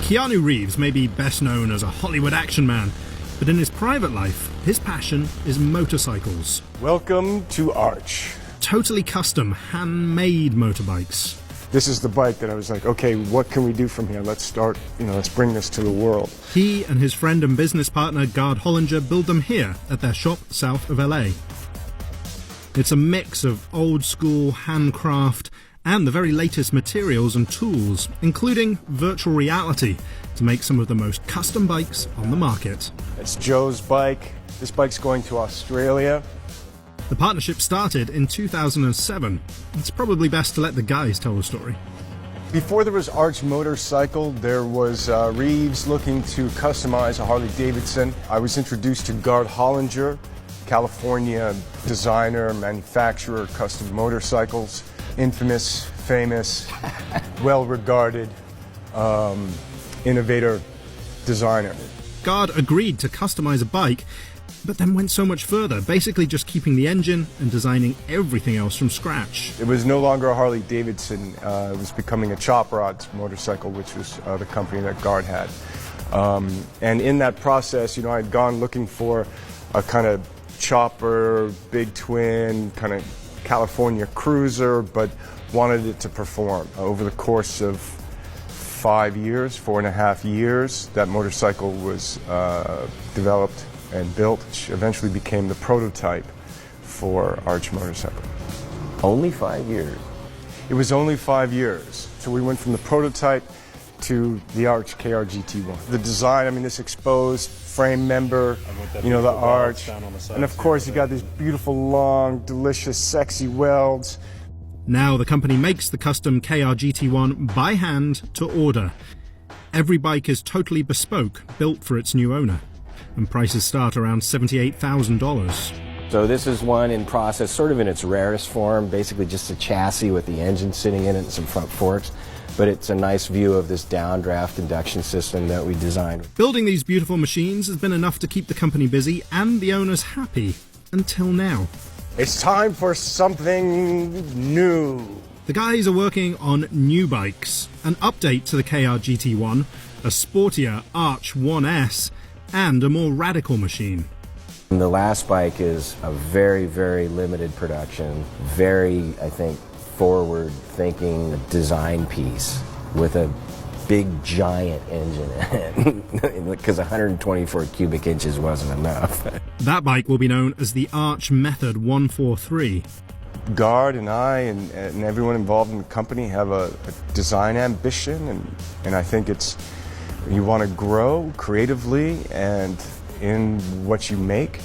Keanu Reeves may be best known as a Hollywood action man, but in his private life, his passion is motorcycles. Welcome to Arch. Totally custom, handmade motorbikes. This is the bike that I was like, okay, what can we do from here? Let's start, let's bring this to the world. He and his friend and business partner Gard Hollinger build them here at their shop south of LA. It's a mix of old school handcraft and the very latest materials and tools, including virtual reality, to make some of the most custom bikes on the market. It's Joe's bike. This bike's going to Australia. The partnership started in 2007. It's probably best to let the guys tell the story. Before there was Arch Motorcycle, there was Reeves looking to customize a Harley Davidson. I was introduced to Gard Hollinger, California designer, manufacturer, custom motorcycles. Infamous, famous, well-regarded, innovator, designer. Gard agreed to customize a bike, but then went so much further, basically just keeping the engine and designing everything else from scratch. It was no longer a Harley Davidson, it was becoming a Chop Rods motorcycle, which was the company that Gard had. And in that process, I had gone looking for a kind of chopper, big twin, kind of California cruiser, but wanted it to perform. Over the course of 4.5 years, that motorcycle was developed and built, which eventually became the prototype for Arch Motorcycle. Only 5 years? It was only 5 years. So we went from the prototype to the Arch KRGT1. The design, this exposed frame member, the arch, and of course you got these beautiful, long, delicious, sexy welds. Now the company makes the custom KRGT1 by hand to order. Every bike is totally bespoke, built for its new owner, and prices start around $78,000. So this is one in process, sort of in its rarest form, basically just a chassis with the engine sitting in it and some front forks. But it's a nice view of this downdraft induction system that we designed. Building these beautiful machines has been enough to keep the company busy and the owners happy, until now. It's time for something new. The guys are working on new bikes, an update to the KRGT1, a sportier Arch 1S, and a more radical machine. The last bike is a very, very limited production, very, I think, forward-thinking design piece with a big, giant engine in it, because 124 cubic inches wasn't enough. That bike will be known as the Arch Method 143. Gard and I and everyone involved in the company have a design ambition, and I think it's, you want to grow creatively and in what you make.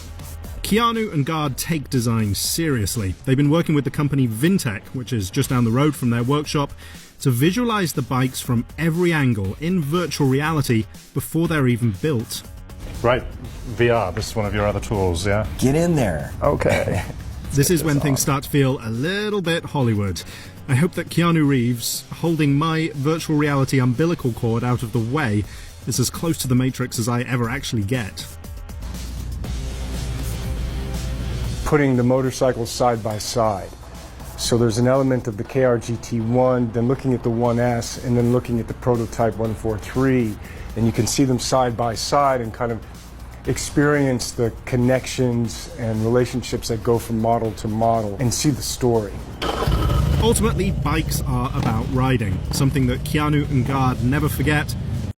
Keanu and Gard take design seriously. They've been working with the company Vintech, which is just down the road from their workshop, to visualize the bikes from every angle in virtual reality before they're even built. Right, VR, this is one of your other tools, yeah? Get in there. Okay. This is when things start to feel a little bit Hollywood. I hope that Keanu Reeves, holding my virtual reality umbilical cord out of the way, is as close to the Matrix as I ever actually get. Putting the motorcycles side by side. So there's an element of the KRGT1, then looking at the 1S, and then looking at the prototype 143, and you can see them side by side and kind of experience the connections and relationships that go from model to model and see the story. Ultimately, bikes are about riding, something that Keanu and Gard never forget